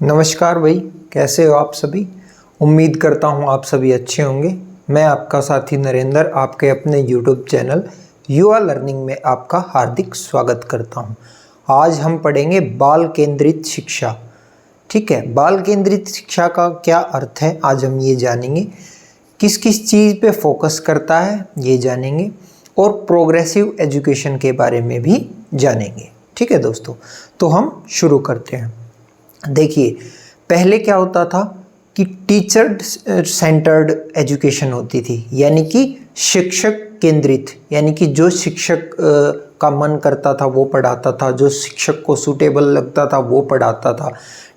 नमस्कार भाई, कैसे हो आप सभी। उम्मीद करता हूँ आप सभी अच्छे होंगे। मैं आपका साथी नरेंद्र आपके अपने YouTube चैनल युवा लर्निंग में आपका हार्दिक स्वागत करता हूँ। आज हम पढ़ेंगे बाल केंद्रित शिक्षा। ठीक है, बाल केंद्रित शिक्षा का क्या अर्थ है आज हम ये जानेंगे। किस किस चीज़ पे फोकस करता है ये जानेंगे और प्रोग्रेसिव एजुकेशन के बारे में भी जानेंगे। ठीक है दोस्तों, तो हम शुरू करते हैं। देखिए, पहले क्या होता था कि टीचर सेंटर्ड एजुकेशन होती थी, यानी कि शिक्षक केंद्रित, यानी कि जो शिक्षक का मन करता था वो पढ़ाता था, जो शिक्षक को सूटेबल लगता था वो पढ़ाता था।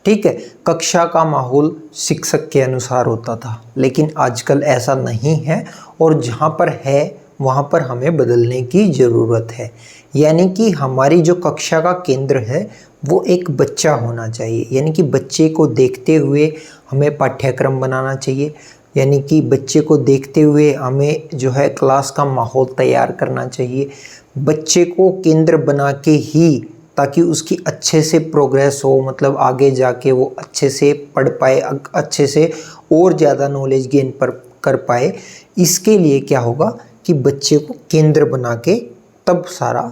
ठीक है, कक्षा का माहौल शिक्षक के अनुसार होता था। लेकिन आजकल ऐसा नहीं है और जहाँ पर है वहाँ पर हमें बदलने की ज़रूरत है। यानी कि हमारी जो कक्षा का केंद्र है वो एक बच्चा होना चाहिए, यानी कि बच्चे को देखते हुए हमें पाठ्यक्रम बनाना चाहिए। यानी कि बच्चे को देखते हुए हमें जो है क्लास का माहौल तैयार करना चाहिए। बच्चे को केंद्र बना के ही, ताकि उसकी अच्छे से प्रोग्रेस हो, मतलब आगे जाके वो अच्छे से पढ़ पाए, अच्छे से और ज़्यादा नॉलेज गेन कर पाए। इसके लिए क्या होगा कि बच्चे को केंद्र बना के तब सारा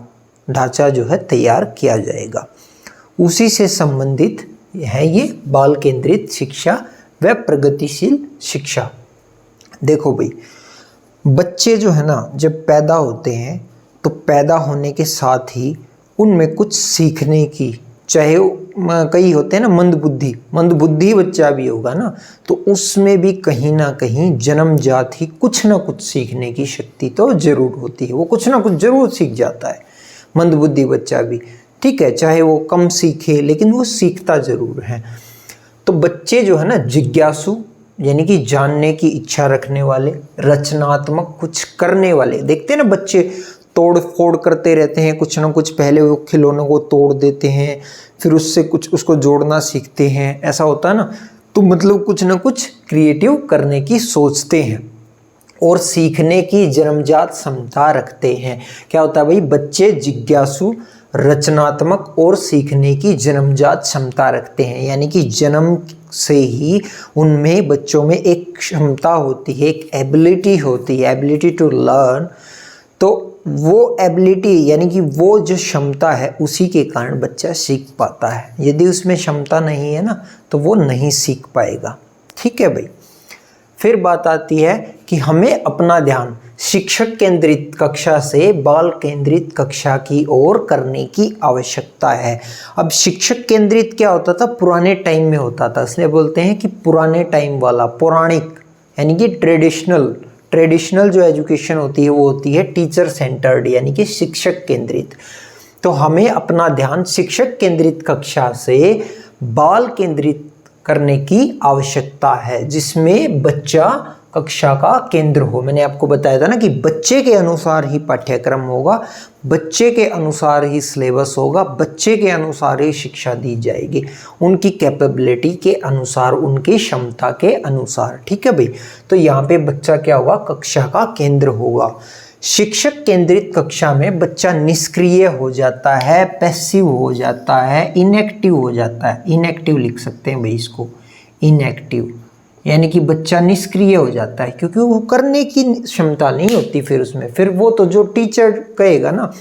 ढांचा जो है तैयार किया जाएगा। उसी से संबंधित है ये बाल केंद्रित शिक्षा व प्रगतिशील शिक्षा। देखो भाई, बच्चे जो है ना, जब पैदा होते हैं तो पैदा होने के साथ ही उनमें कुछ सीखने की, चाहे कई होते हैं ना मंदबुद्धि बच्चा भी होगा ना, तो उसमें भी कहीं ना कहीं जन्मजात ही कुछ ना कुछ सीखने की शक्ति तो जरूर होती है। वो कुछ ना कुछ जरूर सीख जाता है मंदबुद्धि बच्चा भी। ठीक है, चाहे वो कम सीखे लेकिन वो सीखता जरूर है। तो बच्चे जो है ना जिज्ञासु, यानी कि जानने की इच्छा रखने वाले, रचनात्मक कुछ करने वाले। देखते हैं ना बच्चे तोड़ फोड़ करते रहते हैं कुछ ना कुछ। पहले वो खिलौनों को तोड़ देते हैं, फिर उससे कुछ उसको जोड़ना सीखते हैं, ऐसा होता है ना। तो मतलब कुछ ना कुछ क्रिएटिव करने की सोचते हैं और सीखने की जन्मजात क्षमता रखते हैं। क्या होता है भाई, बच्चे जिज्ञासु, रचनात्मक और सीखने की जन्मजात क्षमता रखते हैं। यानी कि जन्म से ही उनमें, बच्चों में एक क्षमता होती है, एक एबिलिटी होती है, एबिलिटी टू लर्न। तो वो एबिलिटी, यानी कि वो जो क्षमता है, उसी के कारण बच्चा सीख पाता है। यदि उसमें क्षमता नहीं है ना तो वो नहीं सीख पाएगा। ठीक है भाई। फिर बात आती है कि हमें अपना ध्यान शिक्षक केंद्रित कक्षा से बाल केंद्रित कक्षा की ओर करने की आवश्यकता है। अब शिक्षक केंद्रित क्या होता था, पुराने टाइम में होता था, इसलिए बोलते हैं कि पुराने टाइम वाला, पौराणिक, यानी कि ट्रेडिशनल जो एजुकेशन होती है वो होती है टीचर सेंटर्ड, यानी कि शिक्षक केंद्रित। तो हमें अपना ध्यान शिक्षक केंद्रित कक्षा से बाल केंद्रित करने की आवश्यकता है, जिसमें बच्चा कक्षा का केंद्र हो। मैंने आपको बताया था ना कि बच्चे के अनुसार ही पाठ्यक्रम होगा, बच्चे के अनुसार ही सिलेबस होगा, बच्चे के अनुसार ही शिक्षा दी जाएगी, उनकी कैपेबिलिटी के अनुसार, उनकी क्षमता के अनुसार। ठीक है भाई। तो यहाँ पे बच्चा क्या होगा, कक्षा का केंद्र होगा। शिक्षक केंद्रित कक्षा में बच्चा निष्क्रिय हो जाता है, पैसिव हो जाता है, इनएक्टिव हो जाता है। इनएक्टिव लिख सकते हैं भाई इसको, इनएक्टिव, यानी कि बच्चा निष्क्रिय हो जाता है, क्योंकि वो करने की क्षमता नहीं होती फिर उसमें। फिर वो तो जो टीचर कहेगा ना,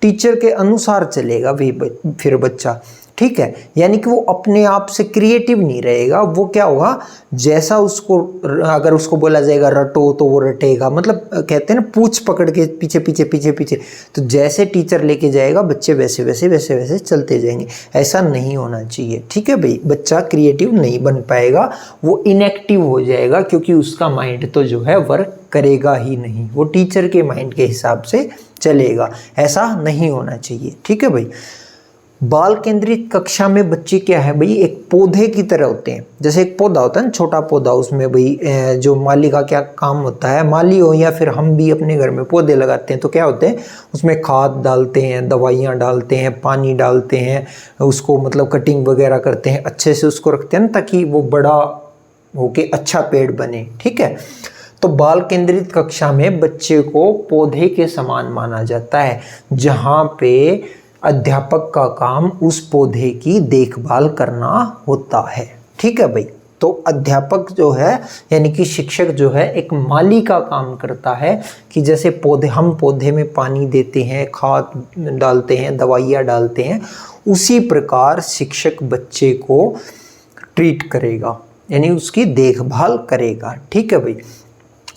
टीचर के अनुसार चलेगा भी फिर बच्चा। ठीक है, यानी कि वो अपने आप से क्रिएटिव नहीं रहेगा। वो क्या होगा, जैसा उसको, अगर उसको बोला जाएगा रटो तो वो रटेगा। मतलब कहते हैं ना, पूछ पकड़ के पीछे पीछे पीछे पीछे, तो जैसे टीचर लेके जाएगा बच्चे वैसे वैसे वैसे वैसे चलते जाएंगे। ऐसा नहीं होना चाहिए। ठीक है भाई, बच्चा क्रिएटिव नहीं बन पाएगा, वो इनएक्टिव हो जाएगा, क्योंकि उसका माइंड तो जो है वर्क करेगा ही नहीं, वो टीचर के माइंड के हिसाब से चलेगा। ऐसा नहीं होना चाहिए। ठीक है भाई। बाल केंद्रित कक्षा में बच्चे क्या है भाई, एक पौधे की तरह होते हैं। जैसे एक पौधा होता है ना, छोटा पौधा, उसमें भाई जो माली का क्या काम होता है, माली हो या फिर हम भी अपने घर में पौधे लगाते हैं तो क्या होते हैं, उसमें खाद डालते हैं, दवाइयाँ डालते हैं, पानी डालते हैं, उसको मतलब कटिंग वगैरह करते हैं, अच्छे से उसको रखते हैं ना, ताकि वो बड़ा होके अच्छा पेड़ बने। ठीक है। तो बाल केंद्रित कक्षा में बच्चे को पौधे के समान माना जाता है, जहाँ पे अध्यापक का काम उस पौधे की देखभाल करना होता है। ठीक है भाई। तो अध्यापक जो है यानी कि शिक्षक जो है एक माली का काम करता है कि जैसे हम पौधे में पानी देते हैं, खाद डालते हैं, दवाइयाँ डालते हैं, उसी प्रकार शिक्षक बच्चे को ट्रीट करेगा यानी उसकी देखभाल करेगा। ठीक है भाई।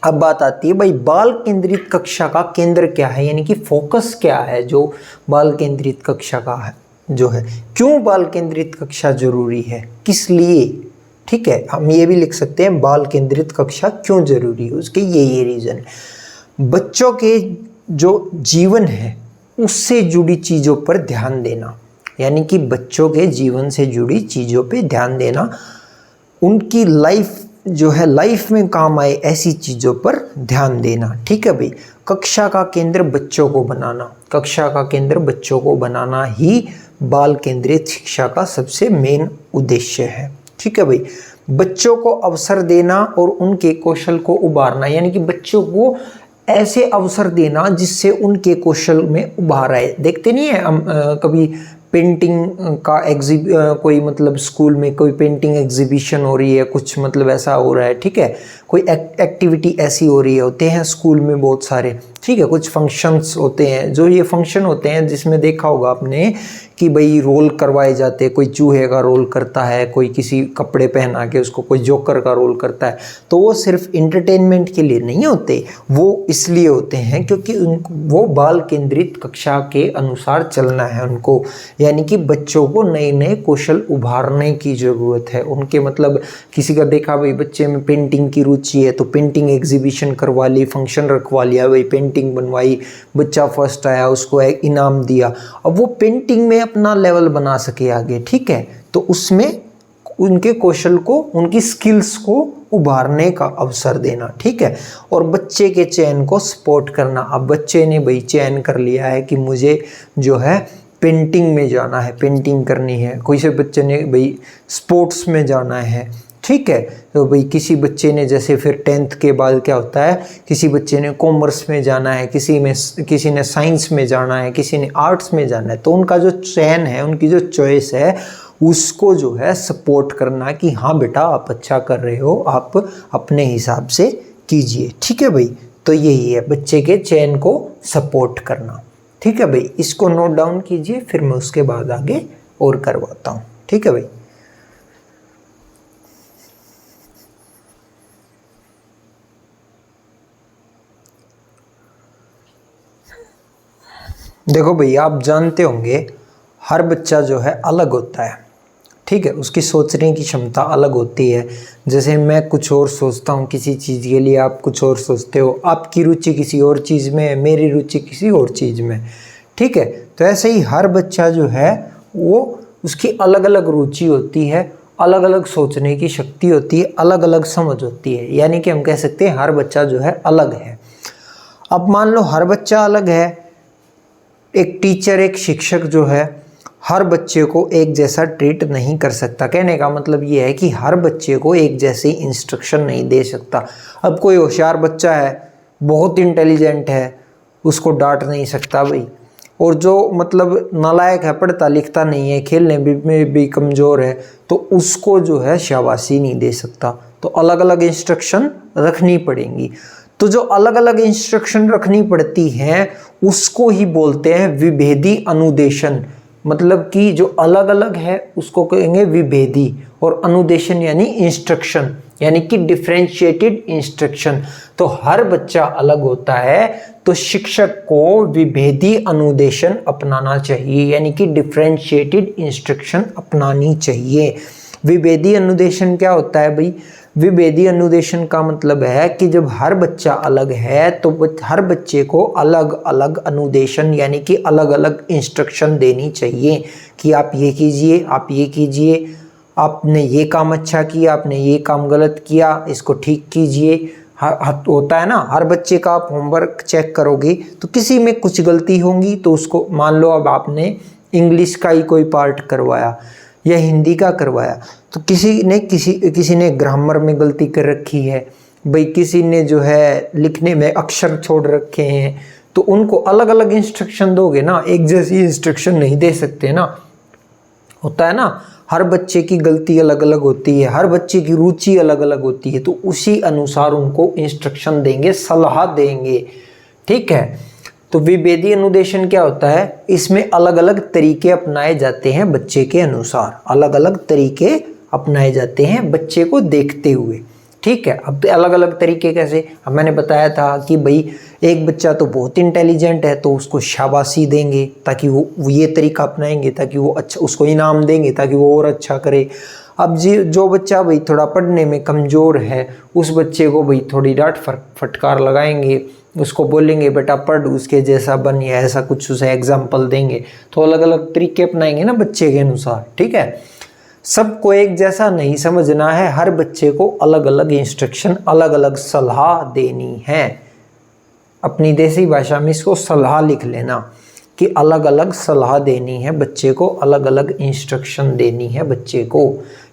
अब बात आती है भाई बाल केंद्रित कक्षा का केंद्र क्या है यानी कि फोकस क्या है जो बाल केंद्रित कक्षा का है जो है। क्यों बाल केंद्रित कक्षा जरूरी है, किस लिए। ठीक है, हम ये भी लिख सकते हैं बाल केंद्रित कक्षा क्यों जरूरी है, उसके ये रीजन है। बच्चों के जो जीवन है उससे जुड़ी चीज़ों पर ध्यान देना यानी कि बच्चों के जीवन से जुड़ी चीज़ों पे ध्यान देना, उनकी लाइफ जो है लाइफ में काम आए ऐसी चीज़ों पर ध्यान देना। ठीक है भाई। कक्षा का केंद्र बच्चों को बनाना, कक्षा का केंद्र बच्चों को बनाना ही बाल केंद्रित शिक्षा का सबसे मेन उद्देश्य है। ठीक है भाई। बच्चों को अवसर देना और उनके कौशल को उभारना यानी कि बच्चों को ऐसे अवसर देना जिससे उनके कौशल में उभार आए। देखते नहीं है हम कभी पेंटिंग का कोई मतलब स्कूल में कोई पेंटिंग एग्जीबिशन हो रही है, कुछ मतलब ऐसा हो रहा है। ठीक है, कोई एक्टिविटी ऐसी हो रही है, होते हैं स्कूल में बहुत सारे। ठीक है, कुछ फंक्शंस होते हैं, जो ये फंक्शन होते हैं जिसमें देखा होगा आपने कि भाई रोल करवाए जाते हैं, कोई चूहे का रोल करता है, कोई किसी कपड़े पहना के उसको कोई जोकर का रोल करता है। तो वो सिर्फ इंटरटेनमेंट के लिए नहीं होते, वो इसलिए होते हैं क्योंकि वो बाल केंद्रित कक्षा के अनुसार चलना है उनको, यानी कि बच्चों को नए नए कौशल उभारने की ज़रूरत है। उनके मतलब किसी का देखा भाई बच्चे में पेंटिंग की रुचि है तो पेंटिंग एग्जीबिशन करवा ली, फंक्शन रखवा लिया, भाई पेंटिंग बनवाई, बच्चा फर्स्ट आया, उसको एक इनाम दिया। अब वो पेंटिंग में अपना लेवल बना सके आगे। ठीक है, तो उसमें उनके कौशल को, उनकी स्किल्स को उभारने का अवसर देना। ठीक है, और बच्चे के चयन को सपोर्ट करना। अब बच्चे ने भाई चयन कर लिया है कि मुझे जो है पेंटिंग में जाना है, पेंटिंग करनी है। कोई से बच्चे ने भाई स्पोर्ट्स में जाना है। ठीक है, तो भाई किसी बच्चे ने जैसे फिर 10th के बाद क्या होता है, किसी बच्चे ने कॉमर्स में जाना है, किसी ने साइंस में जाना है, किसी ने आर्ट्स में जाना है। तो उनका जो चयन है, उनकी जो चॉइस है, उसको जो है सपोर्ट करना कि हाँ बेटा आप अच्छा कर रहे हो, आप अपने हिसाब से कीजिए। ठीक है भाई, तो यही है बच्चे के चयन को सपोर्ट करना। ठीक है भाई, इसको नोट डाउन कीजिए, फिर मैं उसके बाद आगे और करवाता हूँ। ठीक है भाई। देखो भाई, आप जानते होंगे हर बच्चा जो है अलग होता है। ठीक है, उसकी सोचने की क्षमता अलग होती है। जैसे मैं कुछ और सोचता हूँ किसी चीज़ के लिए, आप कुछ और सोचते हो, आपकी रुचि किसी और चीज़ में है, मेरी रुचि किसी और चीज़ में। ठीक है, तो ऐसे ही हर बच्चा जो है वो उसकी अलग अलग रुचि होती है, अलग अलग सोचने की शक्ति होती है, अलग अलग समझ होती है। यानी कि हम कह सकते हैं हर बच्चा जो है अलग है। अब मान लो हर बच्चा अलग है, एक टीचर, एक शिक्षक जो है हर बच्चे को एक जैसा ट्रीट नहीं कर सकता। कहने का मतलब ये है कि हर बच्चे को एक जैसे इंस्ट्रक्शन नहीं दे सकता। अब कोई होशियार बच्चा है, बहुत इंटेलिजेंट है, उसको डांट नहीं सकता भाई। और जो मतलब नालायक है, पढ़ता लिखता नहीं है, खेलने में भी कमज़ोर है, तो उसको जो है शाबाशी नहीं दे सकता। तो अलग अलग इंस्ट्रक्शन रखनी पड़ेंगी। तो जो अलग अलग इंस्ट्रक्शन रखनी पड़ती हैं उसको ही बोलते हैं विभेदी अनुदेशन। मतलब कि जो अलग अलग है उसको कहेंगे विभेदी, और अनुदेशन यानी इंस्ट्रक्शन, यानी कि डिफरेंशिएटेड इंस्ट्रक्शन। तो हर बच्चा अलग होता है, तो शिक्षक को विभेदी अनुदेशन अपनाना चाहिए, यानी कि डिफरेंशिएटेड इंस्ट्रक्शन अपनानी चाहिए। विभेदी अनुदेशन क्या होता है भाई? विभेदी अनुदेशन का मतलब है कि जब हर बच्चा अलग है तो हर बच्चे को अलग अलग अनुदेशन यानी कि अलग अलग इंस्ट्रक्शन देनी चाहिए कि आप ये कीजिए, आप ये कीजिए, आपने ये काम अच्छा किया, आपने ये काम गलत किया, इसको ठीक कीजिए। होता है ना, हर बच्चे का आप होमवर्क चेक करोगे तो किसी में कुछ गलती होंगी, तो उसको मान लो अब आपने इंग्लिश का ही कोई पार्ट करवाया या हिंदी का करवाया, तो किसी ने ग्रामर में गलती कर रखी है भाई, किसी ने जो है लिखने में अक्षर छोड़ रखे हैं, तो उनको अलग अलग इंस्ट्रक्शन दोगे ना, एक जैसी इंस्ट्रक्शन नहीं दे सकते ना। होता है ना, हर बच्चे की गलती अलग अलग होती है, हर बच्चे की रुचि अलग अलग होती है, तो उसी अनुसार उनको इंस्ट्रक्शन देंगे, सलाह देंगे। ठीक है, तो विभेदी अनुदेशन क्या होता है, इसमें अलग अलग तरीके अपनाए जाते हैं बच्चे के अनुसार, अलग अलग तरीके अपनाए जाते हैं बच्चे को देखते हुए। ठीक है, अब अलग अलग तरीके कैसे, अब मैंने बताया था कि भाई एक बच्चा तो बहुत इंटेलिजेंट है तो उसको शाबाशी देंगे ताकि वो ये तरीका अपनाएंगे ताकि वो अच्छा, उसको इनाम देंगे ताकि वो और अच्छा करे। अब जो बच्चा भाई थोड़ा पढ़ने में कमज़ोर है उस बच्चे को भाई थोड़ी डांट फटकार लगाएंगे, उसको बोलेंगे बेटा पढ़, उसके जैसा बन, या ऐसा कुछ उसे एग्जाम्पल देंगे। तो अलग अलग तरीके अपनाएंगे ना बच्चे के अनुसार। ठीक है, सबको एक जैसा नहीं समझना है, हर बच्चे को अलग अलग इंस्ट्रक्शन, अलग अलग सलाह देनी है। अपनी देसी भाषा में इसको सलाह लिख लेना कि अलग अलग सलाह देनी है बच्चे को, अलग अलग इंस्ट्रक्शन देनी है बच्चे को,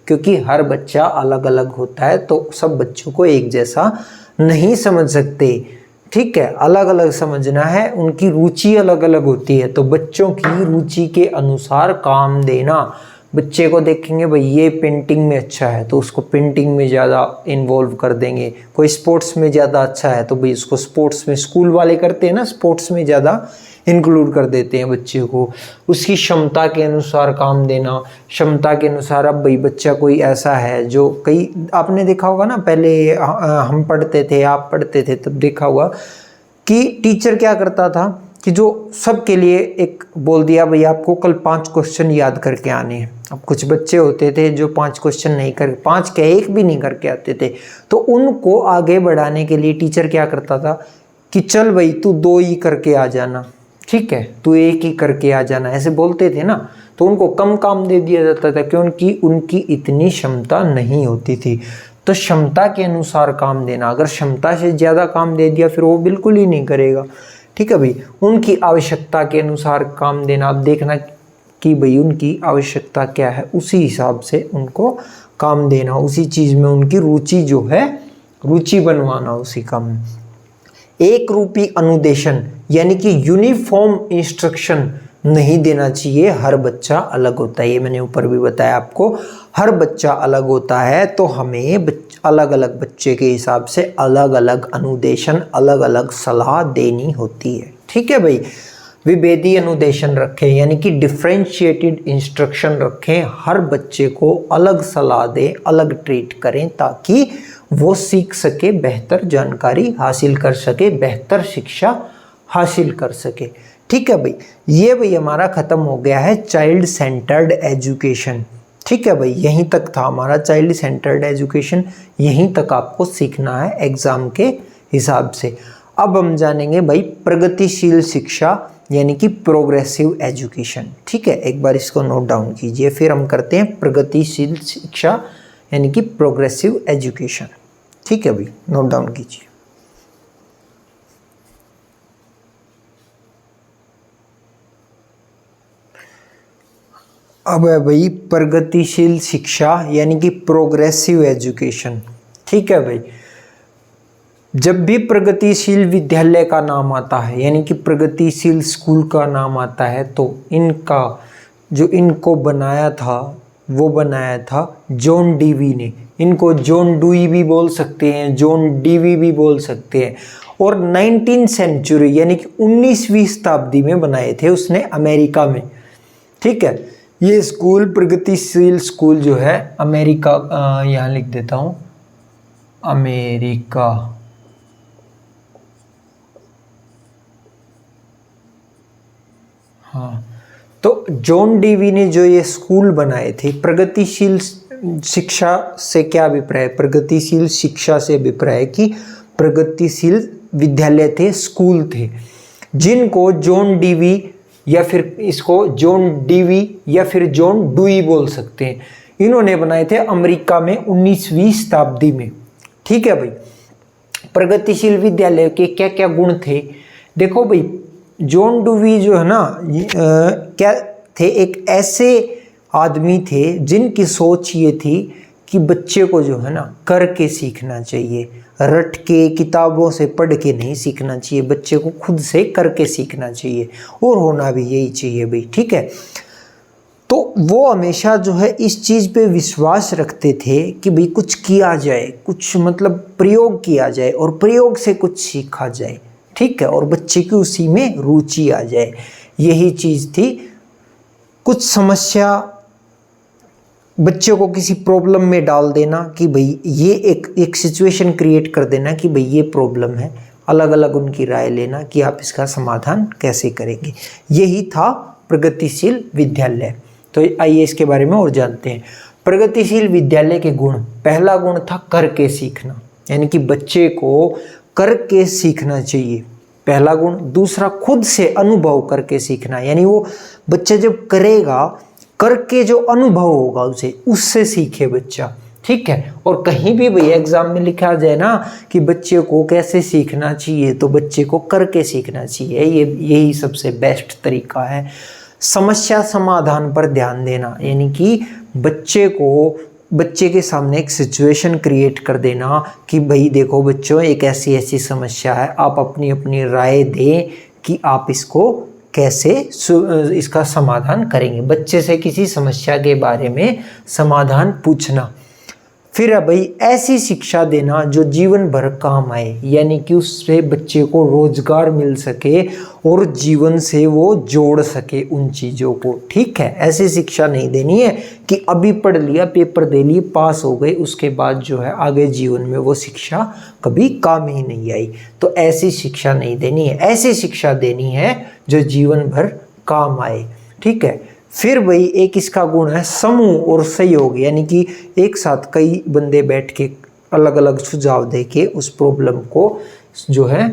क्योंकि हर बच्चा अलग अलग होता है तो सब बच्चों को एक जैसा नहीं समझ सकते। ठीक है, अलग अलग समझना है, उनकी रुचि अलग अलग होती है तो बच्चों की रुचि के अनुसार काम देना। बच्चे को देखेंगे भाई ये पेंटिंग में अच्छा है तो उसको पेंटिंग में ज़्यादा इन्वॉल्व कर देंगे, कोई स्पोर्ट्स में ज़्यादा अच्छा है तो भाई उसको स्पोर्ट्स में, स्कूल वाले करते हैं ना, स्पोर्ट्स में ज़्यादा इंक्लूड कर देते हैं बच्चे को। उसकी क्षमता के अनुसार काम देना, क्षमता के अनुसार। अब भाई बच्चा कोई ऐसा है जो, कई आपने देखा होगा ना, पहले हम पढ़ते थे, आप पढ़ते थे, तब देखा होगा कि टीचर क्या करता था कि जो सबके लिए एक बोल दिया भाई आपको कल 5 क्वेश्चन याद करके आने हैं। अब कुछ बच्चे होते थे जो 5 क्वेश्चन नहीं कर, 5 क्या 1 भी नहीं करके आते थे, तो उनको आगे बढ़ाने के लिए टीचर क्या करता था कि चल भाई तू 2 ही करके आ जाना, ठीक है, तू 1 ही करके आ जाना, ऐसे बोलते थे ना। तो उनको कम काम दे दिया जाता था क्योंकि उनकी इतनी क्षमता नहीं होती थी। तो क्षमता के अनुसार काम देना, अगर क्षमता से ज़्यादा काम दे दिया फिर वो बिल्कुल ही नहीं करेगा। ठीक है भाई, उनकी आवश्यकता के अनुसार काम देना। आप देखना कि भाई उनकी आवश्यकता क्या है, उसी हिसाब से उनको काम देना, उसी चीज़ में उनकी रुचि जो है, रुचि बनवाना उसी काम में। एक रूपी अनुदेशन यानी कि यूनिफॉर्म इंस्ट्रक्शन नहीं देना चाहिए, हर बच्चा अलग होता है। ये मैंने ऊपर भी बताया आपको, हर बच्चा अलग होता है तो हमें अलग अलग बच्चे के हिसाब से अलग अलग अनुदेशन, अलग अलग सलाह देनी होती है। ठीक है भाई, विभेदी अनुदेशन रखें यानी कि डिफरेंशिएटेड इंस्ट्रक्शन रखें, हर बच्चे को अलग सलाह दें, अलग ट्रीट करें ताकि वो सीख सके, बेहतर जानकारी हासिल कर सके, बेहतर शिक्षा हासिल कर सके। ठीक है भाई, ये भाई हमारा ख़त्म हो गया है चाइल्ड सेंटर्ड एजुकेशन। ठीक है भाई, यहीं तक था हमारा चाइल्ड सेंटर्ड एजुकेशन, यहीं तक आपको सीखना है एग्ज़ाम के हिसाब से। अब हम जानेंगे भाई प्रगतिशील शिक्षा यानी कि प्रोग्रेसिव एजुकेशन। ठीक है, एक बार इसको नोट डाउन कीजिए, फिर हम करते हैं प्रगतिशील शिक्षा यानी कि प्रोग्रेसिव एजुकेशन। ठीक है भाई, नोट डाउन कीजिए। अब है भाई प्रगतिशील शिक्षा यानी कि प्रोग्रेसिव एजुकेशन। ठीक है भाई, जब भी प्रगतिशील विद्यालय का नाम आता है यानी कि प्रगतिशील स्कूल का नाम आता है तो इनका जो इनको बनाया था वो बनाया था जॉन डीवी ने। इनको जॉन डुई भी बोल सकते हैं, जॉन डीवी भी बोल सकते हैं। और 19वीं सेंचुरी यानी कि 19वीं शताब्दी में बनाए थे उसने अमेरिका में। ठीक है, ये स्कूल प्रगतिशील स्कूल जो है अमेरिका, यहाँ लिख देता हूँ अमेरिका। हाँ, तो जॉन डीवी ने जो ये स्कूल बनाए थे, प्रगतिशील शिक्षा से क्या अभिप्राय, प्रगतिशील शिक्षा से अभिप्राय कि प्रगतिशील विद्यालय थे, स्कूल थे, जिनको जॉन डीवी या फिर इसको जॉन डीवी या फिर जॉन डुई बोल सकते हैं। इन्होंने बनाए थे अमेरिका में 19वीं शताब्दी में। ठीक है भाई, प्रगतिशील विद्यालय के क्या क्या गुण थे, देखो भाई जॉन डुवी जो है ना, क्या थे, एक ऐसे आदमी थे जिनकी सोच ये थी कि बच्चे को जो है ना करके सीखना चाहिए। रट के किताबों से पढ़ के नहीं सीखना चाहिए, बच्चे को खुद से करके सीखना चाहिए और होना भी यही चाहिए भाई, ठीक है। तो वो हमेशा जो है इस चीज़ पे विश्वास रखते थे कि भाई कुछ किया जाए, कुछ मतलब प्रयोग किया जाए और प्रयोग से कुछ सीखा जाए, ठीक है, और बच्चे की उसी में रुचि आ जाए, यही चीज़ थी। कुछ समस्या बच्चे को किसी प्रॉब्लम में डाल देना कि भाई ये एक सिचुएशन क्रिएट कर देना कि भाई ये प्रॉब्लम है, अलग अलग उनकी राय लेना कि आप इसका समाधान कैसे करेंगे, यही था प्रगतिशील विद्यालय। तो आइए इसके बारे में और जानते हैं। प्रगतिशील विद्यालय के गुण, पहला गुण था करके सीखना, यानी कि बच्चे को करके सीखना चाहिए, पहला गुण। दूसरा खुद से अनुभव करके सीखना, यानी वो बच्चा जब करेगा, करके जो अनुभव होगा उसे, उससे सीखे बच्चा, ठीक है। और कहीं भी भैया एग्जाम में लिखा जाए ना कि बच्चे को कैसे सीखना चाहिए, तो बच्चे को करके सीखना चाहिए, यही सबसे बेस्ट तरीका है। समस्या समाधान पर ध्यान देना, यानी कि बच्चे के सामने एक सिचुएशन क्रिएट कर देना कि भाई देखो बच्चों, एक ऐसी ऐसी समस्या है, आप अपनी अपनी राय दें कि आप इसको कैसे इसका समाधान करेंगे। बच्चे से किसी समस्या के बारे में समाधान पूछना। फिर भाई ऐसी शिक्षा देना जो जीवन भर काम आए, यानी कि उससे बच्चे को रोजगार मिल सके और जीवन से वो जोड़ सके उन चीज़ों को, ठीक है। ऐसी शिक्षा नहीं देनी है कि अभी पढ़ लिया, पेपर दे लिए, पास हो गए, उसके बाद जो है आगे जीवन में वो शिक्षा कभी काम ही नहीं आई। तो ऐसी शिक्षा नहीं देनी है, ऐसी शिक्षा देनी है जो जीवन भर काम आए, ठीक है। फिर भाई एक इसका गुण है समूह और सहयोग, यानी कि एक साथ कई बंदे बैठ के अलग अलग सुझाव दे के उस प्रॉब्लम को जो है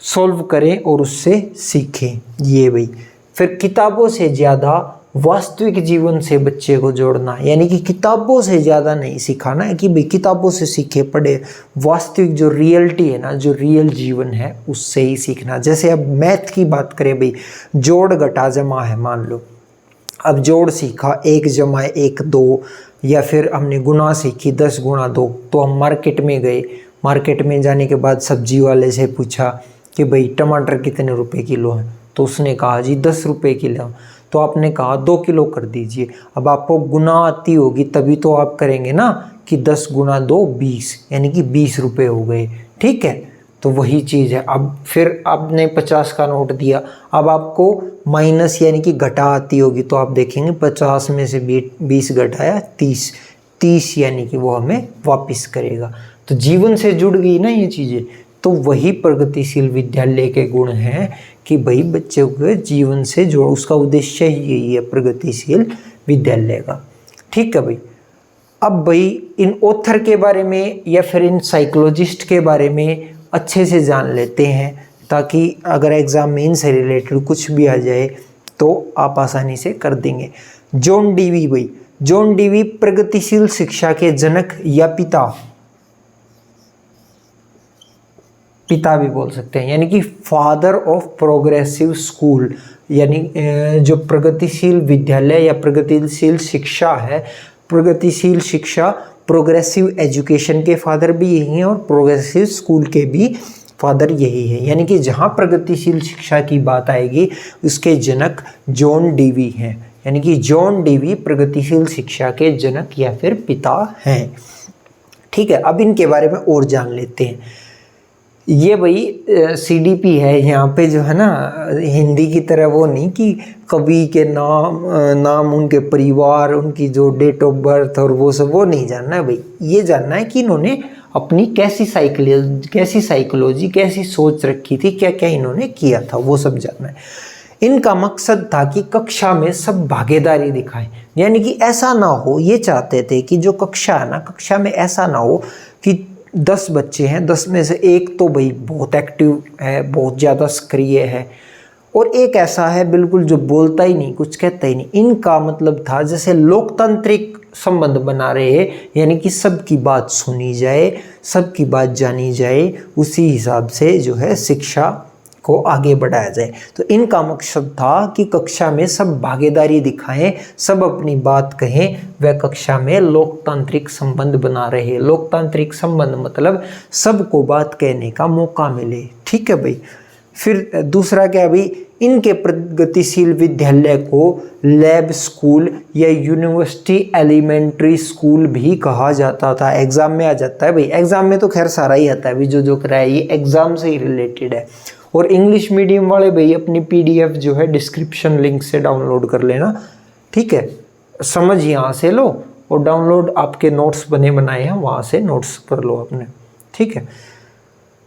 सॉल्व करें और उससे सीखें, ये भाई। फिर किताबों से ज़्यादा वास्तविक जीवन से बच्चे को जोड़ना, यानी कि किताबों से ज़्यादा नहीं सिखाना है कि भाई किताबों से सीखे पढ़े, वास्तविक जो रियलिटी है ना, जो रियल जीवन है उससे ही सीखना। जैसे अब मैथ की बात करें भाई, जोड़ घटा जमा है, मान लो अब जोड़ सीखा 1 + 1 2, या फिर हमने गुणा सीखी 10 × 2, तो हम मार्केट में गए, मार्केट में जाने के बाद सब्जी वाले से पूछा कि भाई टमाटर कितने रुपए किलो है, तो उसने कहा जी 10 रुपये किलो, तो आपने कहा 2 किलो कर दीजिए। अब आपको गुना आती होगी तभी तो आप करेंगे ना कि 10 × 2 20, यानी कि 20 रुपये हो गए, ठीक है। तो वही चीज़ है। अब फिर आपने 50 का नोट दिया, अब आपको माइनस यानी कि घटा आती होगी, तो आप देखेंगे 50 में से 20 घटाया 30 यानी कि वो हमें वापस करेगा। तो जीवन से जुड़ गई ना ये चीज़ें। तो वही प्रगतिशील विद्यालय के गुण हैं कि भाई बच्चे को जीवन से जो उसका उद्देश्य ही यही है प्रगतिशील विद्यालय का, ठीक है भाई। अब भाई इन ऑथर के बारे में या फिर इन साइकोलॉजिस्ट के बारे में अच्छे से जान लेते हैं, ताकि अगर एग्जाम में इनसे रिलेटेड कुछ भी आ जाए तो आप आसानी से कर देंगे। जॉन डीवी भाई, जॉन डीवी प्रगतिशील शिक्षा के जनक या पिता भी बोल सकते हैं, यानी कि फादर ऑफ प्रोग्रेसिव स्कूल, यानी जो प्रगतिशील विद्यालय या प्रगतिशील शिक्षा है, प्रगतिशील शिक्षा प्रोग्रेसिव एजुकेशन के फादर भी यही हैं और प्रोग्रेसिव स्कूल के भी फादर यही है। यानी कि जहाँ प्रगतिशील शिक्षा की बात आएगी उसके जनक जॉन डीवी हैं, यानी कि जॉन डीवी प्रगतिशील शिक्षा के जनक या फिर पिता हैं, ठीक है। अब इनके बारे में और जान लेते हैं। ये भाई CDP है, यहाँ पे जो है ना हिंदी की तरह वो नहीं कि कवि के नाम उनके परिवार, उनकी जो डेट ऑफ बर्थ और वो सब, वो नहीं जानना है भाई। ये जानना है कि इन्होंने अपनी कैसी साइकोलॉजी कैसी सोच रखी थी, क्या क्या इन्होंने किया था, वो सब जानना है। इनका मकसद था कि कक्षा में सब भागीदारी दिखाएं, यानी कि ऐसा ना हो, ये चाहते थे कि जो कक्षा है ना, कक्षा में ऐसा ना हो कि 10 बच्चे हैं, 10 में से एक तो भाई बहुत एक्टिव है, बहुत ज़्यादा सक्रिय है, और एक ऐसा है बिल्कुल जो बोलता ही नहीं, कुछ कहता ही नहीं। इनका मतलब था जैसे लोकतांत्रिक संबंध बना रहे हैं, यानी कि सबकी बात सुनी जाए, सबकी बात जानी जाए, उसी हिसाब से जो है शिक्षा को आगे बढ़ाया जाए। तो इनका मकसद था कि कक्षा में सब भागीदारी दिखाएं, सब अपनी बात कहें, वह कक्षा में लोकतांत्रिक संबंध बना रहे। लोकतांत्रिक संबंध मतलब सबको बात कहने का मौका मिले। ठीक है भाई। फिर दूसरा क्या है भाई, इनके प्रगतिशील विद्यालय को लैब स्कूल या यूनिवर्सिटी एलिमेंट्री स्कूल भी कहा जाता था। एग्जाम में आ जाता है भाई, एग्जाम में तो खैर सारा ही आता है भाई, जो कराया ये एग्जाम से ही रिलेटेड है। और इंग्लिश मीडियम वाले भाई अपनी PDF जो है डिस्क्रिप्शन लिंक से डाउनलोड कर लेना। ठीक है, समझ यहाँ से लो और डाउनलोड आपके नोट्स बने बनाए हैं वहाँ से नोट्स कर लो अपने। ठीक है,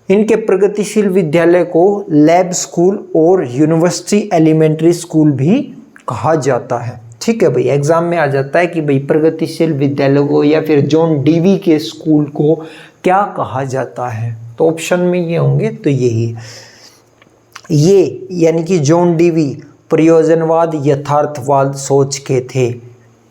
इनके प्रगतिशील विद्यालय को लैब स्कूल और यूनिवर्सिटी एलिमेंट्री स्कूल भी कहा जाता है। ठीक है भाई, एग्जाम में आ जाता है कि भाई प्रगतिशील विद्यालय को या फिर जॉन डीवी के स्कूल को क्या कहा जाता है, तो ऑप्शन में ये होंगे, तो यही ये यानी कि जॉन डीवी प्रयोजनवाद यथार्थवाद सोच के थे।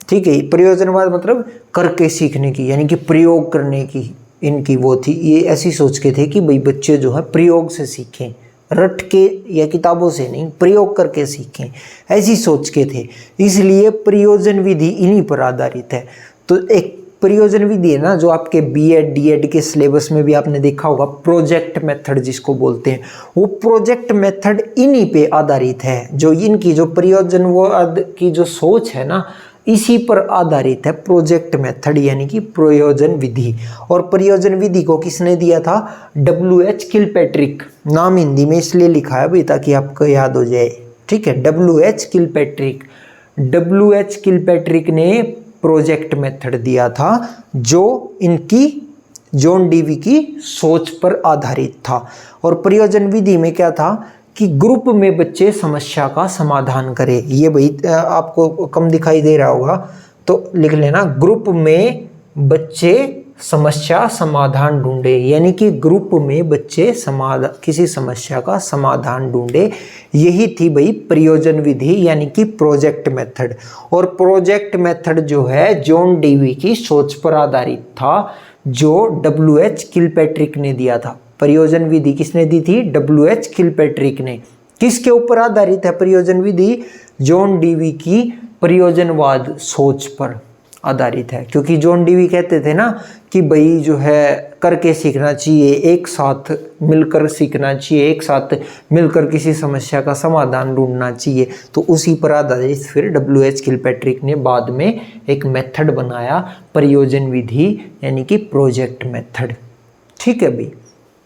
ठीक है, प्रयोजनवाद मतलब करके सीखने की यानी कि प्रयोग करने की इनकी वो थी, ये ऐसी सोच के थे कि भाई बच्चे जो है प्रयोग से सीखें, रट के या किताबों से नहीं, प्रयोग करके सीखें, ऐसी सोच के थे। इसलिए प्रयोजन विधि इन्हीं पर आधारित है। तो एक प्रयोजन विधि है ना, जो आपके BEd DEd के सिलेबस में भी आपने देखा होगा, प्रोजेक्ट मेथड जिसको बोलते हैं, वो प्रोजेक्ट मेथड इन्हीं पे आधारित है। जो इनकी जो प्रयोजनवाद की जो सोच है ना, इसी पर आधारित है प्रोजेक्ट मेथड यानी कि प्रयोजन विधि। और प्रयोजन विधि को किसने दिया था? WH Kilpatrick. नाम हिंदी में इसलिए लिखा है भाई ताकि आपको याद हो जाए। ठीक है, WH किलपैट्रिक। WH किलपैट्रिक ने प्रोजेक्ट मेथड दिया था जो इनकी जॉन डीवी की सोच पर आधारित था। और प्रयोजन विधि में क्या था कि ग्रुप में बच्चे समस्या का समाधान करें। ये भाई आपको कम दिखाई दे रहा होगा तो लिख लेना, ग्रुप में बच्चे समस्या समाधान ढूंढे, यानी कि ग्रुप में बच्चे किसी समस्या का समाधान ढूंढे। यही थी भाई प्रयोजन विधि यानी कि प्रोजेक्ट मेथड। और प्रोजेक्ट मेथड जो है जॉन डीवी की सोच पर आधारित था जो WH किलपैट्रिक ने दिया था। प्रयोजन विधि किसने दी थी? WH किलपैट्रिक ने। किसके ऊपर आधारित है प्रयोजन विधि? जॉन डीवी की प्रयोजनवाद सोच पर आधारित है। क्योंकि जॉन डीवी कहते थे ना कि भाई जो है करके सीखना चाहिए, एक साथ मिलकर सीखना चाहिए, एक साथ मिलकर किसी समस्या का समाधान ढूंढना चाहिए। तो उसी पर आधारित फिर WH किलपैट्रिक ने बाद में एक मेथड बनाया प्रयोजन विधि यानी कि प्रोजेक्ट मेथड। ठीक है भाई,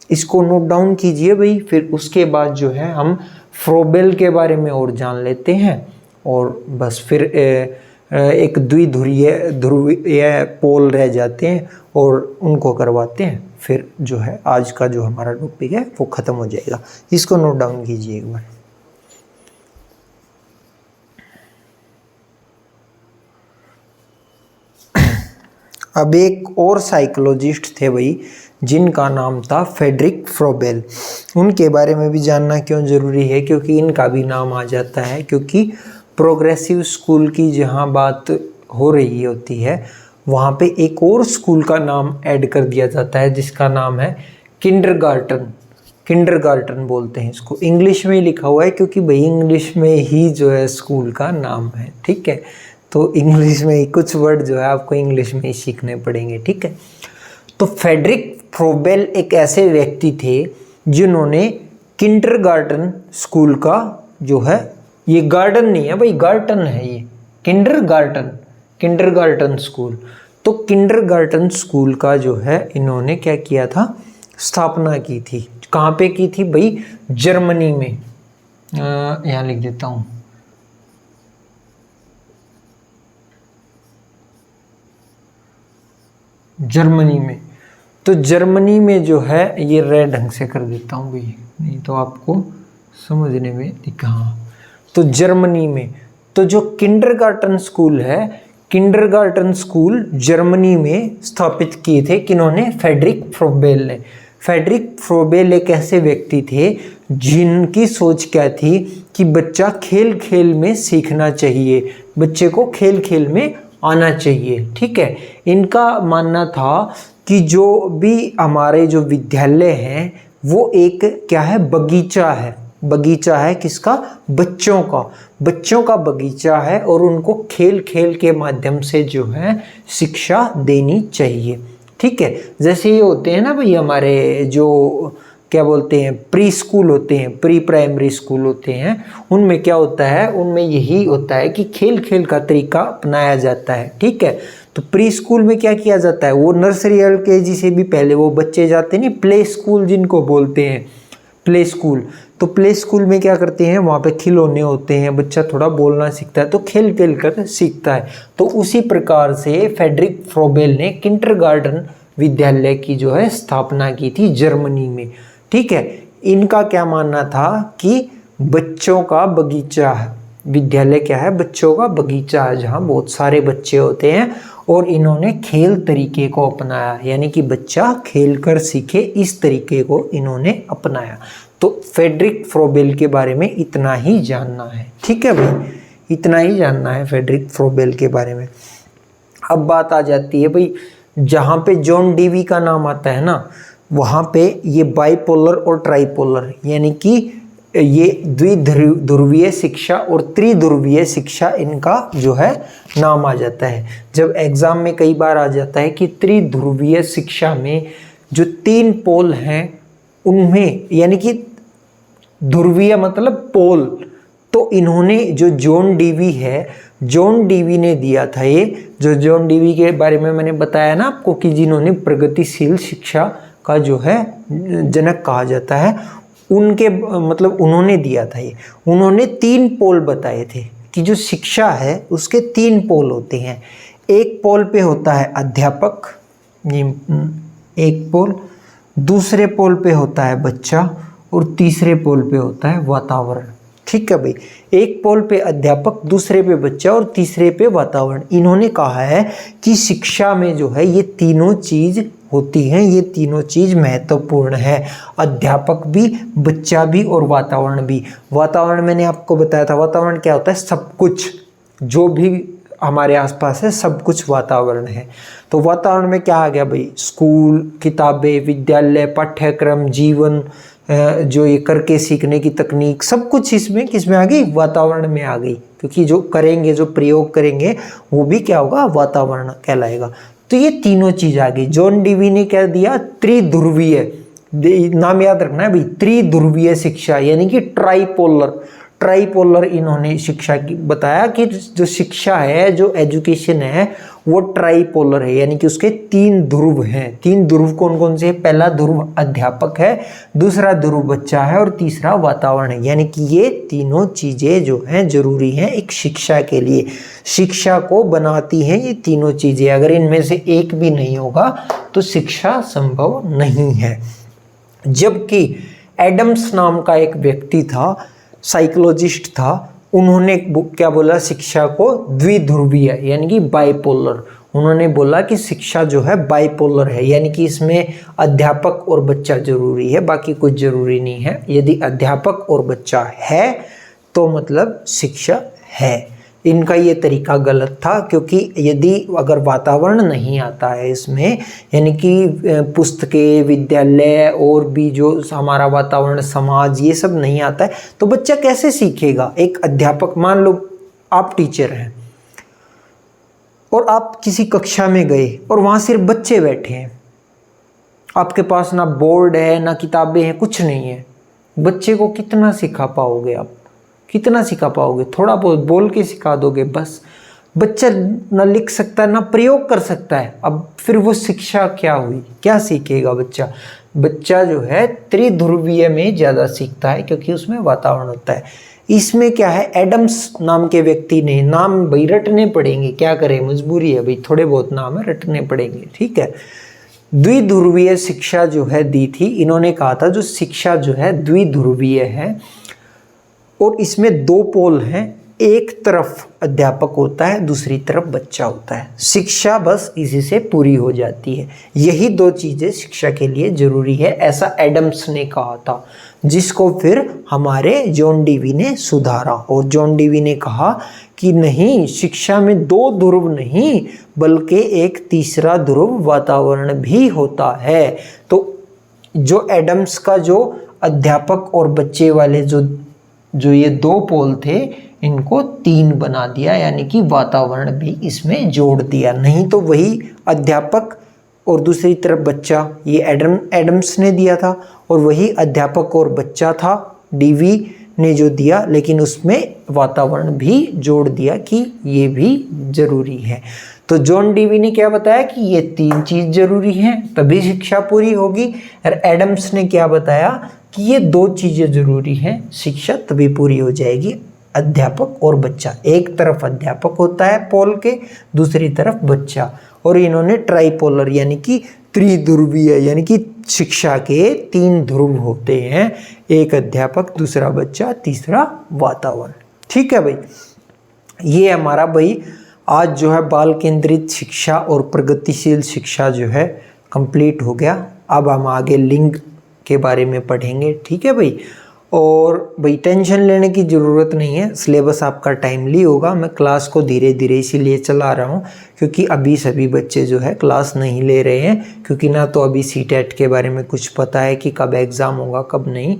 इसको नोट डाउन कीजिए भाई। फिर उसके बाद जो है हम फ्रोबेल के बारे में और जान लेते हैं और बस फिर एक ध्रुवीय पोल रह जाते हैं और उनको करवाते हैं। फिर जो है आज का जो हमारा टॉपिक है वो ख़त्म हो जाएगा। इसको नोट डाउन कीजिए एक बार। अब एक और साइकोलॉजिस्ट थे भाई जिनका नाम था फ्रेडरिक फ्रोबेल। उनके बारे में भी जानना क्यों ज़रूरी है? क्योंकि इनका भी नाम आ जाता है, क्योंकि प्रोग्रेसिव स्कूल की जहाँ बात हो रही होती है वहाँ पे एक और स्कूल का नाम ऐड कर दिया जाता है जिसका नाम है किंडरगार्टन। किंडरगार्टन बोलते हैं इसको, इंग्लिश में ही लिखा हुआ है क्योंकि भाई इंग्लिश में ही जो है स्कूल का नाम है। ठीक है, तो इंग्लिश में ही कुछ वर्ड जो है आपको इंग्लिश में ही सीखने पड़ेंगे। ठीक है, तो फ्रेडरिक फ्रोबेल एक ऐसे व्यक्ति थे जिन्होंने किंडरगार्टन स्कूल का जो है, ये गार्डन नहीं है भाई, गार्टन है ये, किंडरगार्टन, किंडरगार्टन स्कूल। तो किंडरगार्टन स्कूल का जो है इन्होंने क्या किया था? स्थापना की थी। कहाँ पे की थी भाई? जर्मनी में। यहाँ लिख देता हूँ, जर्मनी में। तो जर्मनी में जो है ये रेड ढंग से कर देता हूँ भाई, नहीं तो आपको समझने में दिक्कत। हाँ, तो जर्मनी में तो जो किंडरगार्टन स्कूल है, किंडरगार्टन स्कूल जर्मनी में स्थापित किए थे किन्होंने? फ्रेडरिक फ्रोबेल ने। फ्रेडरिक फ्रोबेल एक ऐसे व्यक्ति थे जिनकी सोच क्या थी कि बच्चा खेल खेल में सीखना चाहिए, बच्चे को खेल खेल में आना चाहिए। ठीक है, इनका मानना था कि जो भी हमारे जो विद्यालय हैं वो एक क्या है? बगीचा है। बगीचा है किसका? बच्चों का बगीचा है और उनको खेल खेल के माध्यम से जो है शिक्षा देनी चाहिए। ठीक है, जैसे ये होते हैं ना भाई हमारे जो क्या बोलते हैं प्री स्कूल होते हैं, प्री प्राइमरी स्कूल होते हैं, उनमें क्या होता है, उनमें यही होता है कि खेल खेल का तरीका अपनाया जाता है। ठीक है, तो प्री स्कूल में क्या किया जाता है, वो नर्सरी LKG से भी पहले वो बच्चे जाते नहीं, प्ले स्कूल जिनको बोलते हैं, प्ले स्कूल। तो प्ले स्कूल में क्या करते हैं, वहाँ पे खिलौने होते हैं, बच्चा थोड़ा बोलना सीखता है तो खेल खेल कर सीखता है। तो उसी प्रकार से फ्रेडरिक फ्रोबेल ने किंडरगार्टन विद्यालय की जो है स्थापना की थी जर्मनी में। ठीक है, इनका क्या मानना था कि बच्चों का बगीचा है, विद्यालय क्या है, बच्चों का बगीचा है जहाँ बहुत सारे बच्चे होते हैं और इन्होंने खेल तरीके को अपनाया, यानी कि बच्चा खेल कर सीखे, इस तरीके को इन्होंने अपनाया। तो फ्रेडरिक फ्रोबेल के बारे में इतना ही जानना है। ठीक है भाई, इतना ही जानना है फ्रेडरिक फ्रोबेल के बारे में। अब बात आ जाती है भाई, जहाँ पे जॉन डीवी का नाम आता है ना, वहाँ पे ये बाइपोलर और ट्राइपोलर यानी कि ये द्विध्रुवीय शिक्षा और त्रिध्रुवीय शिक्षा इनका जो है नाम आ जाता है। जब एग्जाम में कई बार आ जाता है कि त्रिध्रुवीय शिक्षा में जो 3 पोल हैं उनमें, यानी कि ध्रुवीय मतलब पोल, तो इन्होंने जो जॉन डीवी है, जॉन डीवी ने दिया था ये, जो जॉन डीवी के बारे में मैंने बताया ना आपको कि जिन्होंने प्रगतिशील शिक्षा का जो है जनक कहा जाता है, उनके मतलब उन्होंने दिया था ये। उन्होंने 3 पोल बताए थे कि जो शिक्षा है उसके 3 पोल होते हैं। एक पोल पे होता है अध्यापक, ये एक पोल, दूसरे पोल पे होता है बच्चा और तीसरे पोल पे होता है वातावरण। ठीक है भाई, एक पोल पे अध्यापक, दूसरे पे बच्चा और तीसरे पे वातावरण। इन्होंने कहा है कि शिक्षा में जो है ये तीनों चीज होती हैं, ये तीनों चीज महत्वपूर्ण है, अध्यापक भी, बच्चा भी और वातावरण भी। वातावरण मैंने आपको बताया था, वातावरण क्या होता है, सब कुछ जो भी हमारे आसपास है सब कुछ वातावरण है। तो वातावरण में क्या आ गया भाई, स्कूल, किताबें, विद्यालय, पाठ्यक्रम, जीवन, जो ये करके सीखने की तकनीक, सब कुछ इसमें किसमें आ गई, वातावरण में आ गई। क्योंकि जो करेंगे, जो प्रयोग करेंगे वो भी क्या होगा, वातावरण कहलाएगा। तो ये तीनों चीज आ गई। जॉन डीवी ने क्या दिया, त्रिध्रुवीय, नाम याद रखना है भाई, त्रिध्रुवीय शिक्षा यानी कि ट्राइपोलर इन्होंने शिक्षा की बताया कि जो शिक्षा है, जो एजुकेशन है वो ट्राइपोलर है, यानी कि उसके 3 ध्रुव हैं। 3 ध्रुव कौन कौन से हैं, पहला ध्रुव अध्यापक है, दूसरा ध्रुव बच्चा है और तीसरा वातावरण है। यानी कि ये तीनों चीजें जो हैं जरूरी हैं एक शिक्षा के लिए, शिक्षा को बनाती हैं ये तीनों चीजें। अगर इनमें से एक भी नहीं होगा तो शिक्षा संभव नहीं है। जबकि एडम्स नाम का एक व्यक्ति था, साइकोलॉजिस्ट था, उन्होंने क्या बोला, शिक्षा को द्विध्रुवीय यानी कि बाइपोलर, उन्होंने बोला कि शिक्षा जो है बाइपोलर है, यानी कि इसमें अध्यापक और बच्चा जरूरी है, बाकी कुछ जरूरी नहीं है। यदि अध्यापक और बच्चा है तो मतलब शिक्षा है। इनका ये तरीका गलत था, क्योंकि यदि अगर वातावरण नहीं आता है इसमें, यानी कि पुस्तकें, विद्यालय और भी जो हमारा वातावरण, समाज, ये सब नहीं आता है तो बच्चा कैसे सीखेगा। एक अध्यापक, मान लो आप टीचर हैं और आप किसी कक्षा में गए और वहाँ सिर्फ बच्चे बैठे हैं, आपके पास ना बोर्ड है ना किताबें हैं, कुछ नहीं है, बच्चे को कितना सिखा पाओगे आप, कितना सिखा पाओगे, थोड़ा बहुत बोल के सिखा दोगे बस। बच्चा ना लिख सकता है ना प्रयोग कर सकता है, अब फिर वो शिक्षा क्या हुई, क्या सीखेगा बच्चा। बच्चा जो है त्रिध्रुवीय में ज़्यादा सीखता है क्योंकि उसमें वातावरण होता है। इसमें क्या है, एडम्स नाम के व्यक्ति ने, नाम भाई रटने पड़ेंगे, क्या करें, मजबूरी है भाई, थोड़े बहुत नाम है रटने पड़ेंगे, ठीक है। द्विध्रुवीय शिक्षा जो है दी थी, इन्होंने कहा था जो शिक्षा जो है द्विध्रुवीय है और इसमें 2 पोल हैं, एक तरफ अध्यापक होता है, दूसरी तरफ बच्चा होता है। शिक्षा बस इसी से पूरी हो जाती है, यही 2 चीज़ें शिक्षा के लिए जरूरी है, ऐसा एडम्स ने कहा था, जिसको फिर हमारे जॉन डीवी ने सुधारा। और जॉन डीवी ने कहा कि नहीं, शिक्षा में 2 ध्रुव नहीं बल्कि एक तीसरा ध्रुव वातावरण भी होता है। तो जो एडम्स का जो अध्यापक और बच्चे वाले जो ये 2 पोल थे इनको 3 बना दिया, यानी कि वातावरण भी इसमें जोड़ दिया। नहीं तो वही अध्यापक और दूसरी तरफ बच्चा, ये एडम्स ने दिया था, और वही अध्यापक और बच्चा था डीवी ने जो दिया, लेकिन उसमें वातावरण भी जोड़ दिया कि ये भी जरूरी है। तो जॉन डीवी ने क्या बताया कि ये 3 चीज जरूरी हैं तभी शिक्षा पूरी होगी, और एडम्स ने क्या बताया कि ये 2 चीजें जरूरी हैं, शिक्षा तभी पूरी हो जाएगी, अध्यापक और बच्चा। एक तरफ अध्यापक होता है पोल के, दूसरी तरफ बच्चा, और इन्होंने ट्राइपोलर यानी कि त्रिध्रुवीय, यानी कि शिक्षा के 3 ध्रुव होते हैं, एक अध्यापक, दूसरा बच्चा, तीसरा वातावरण। ठीक है भाई, ये हमारा भाई आज जो है बाल केंद्रित शिक्षा और प्रगतिशील शिक्षा जो है कंप्लीट हो गया। अब हम आगे लिंग के बारे में पढ़ेंगे। ठीक है भाई, और भाई टेंशन लेने की ज़रूरत नहीं है, सिलेबस आपका टाइमली होगा। मैं क्लास को धीरे धीरे इसीलिए चला रहा हूँ क्योंकि अभी सभी बच्चे जो है क्लास नहीं ले रहे हैं, क्योंकि ना तो अभी सीटेट के बारे में कुछ पता है कि कब एग्ज़ाम होगा कब नहीं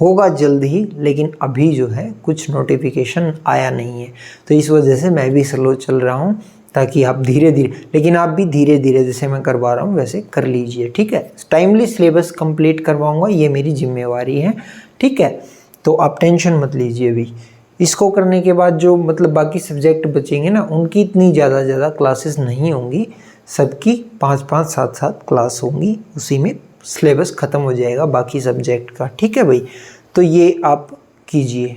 होगा, जल्द ही, लेकिन अभी जो है कुछ नोटिफिकेशन आया नहीं है, तो इस वजह से मैं भी स्लो चल रहा हूँ ताकि आप धीरे धीरे, लेकिन आप भी धीरे धीरे जैसे मैं करवा रहा हूँ वैसे कर लीजिए। ठीक है, टाइमली सिलेबस कंप्लीट करवाऊँगा, ये मेरी जिम्मेवारी है। ठीक है, तो आप टेंशन मत लीजिए भाई। इसको करने के बाद जो मतलब बाकी सब्जेक्ट बचेंगे ना, उनकी इतनी ज़्यादा क्लासेस नहीं होंगी, सबकी 5-5 7-7 क्लास होंगी, उसी में सिलेबस ख़त्म हो जाएगा बाकी सब्जेक्ट का। ठीक है भाई, तो ये आप कीजिए।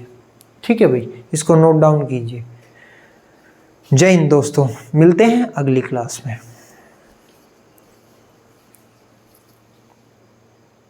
ठीक है भाई, इसको नोट डाउन कीजिए। जय हिंद दोस्तों, मिलते हैं अगली क्लास में।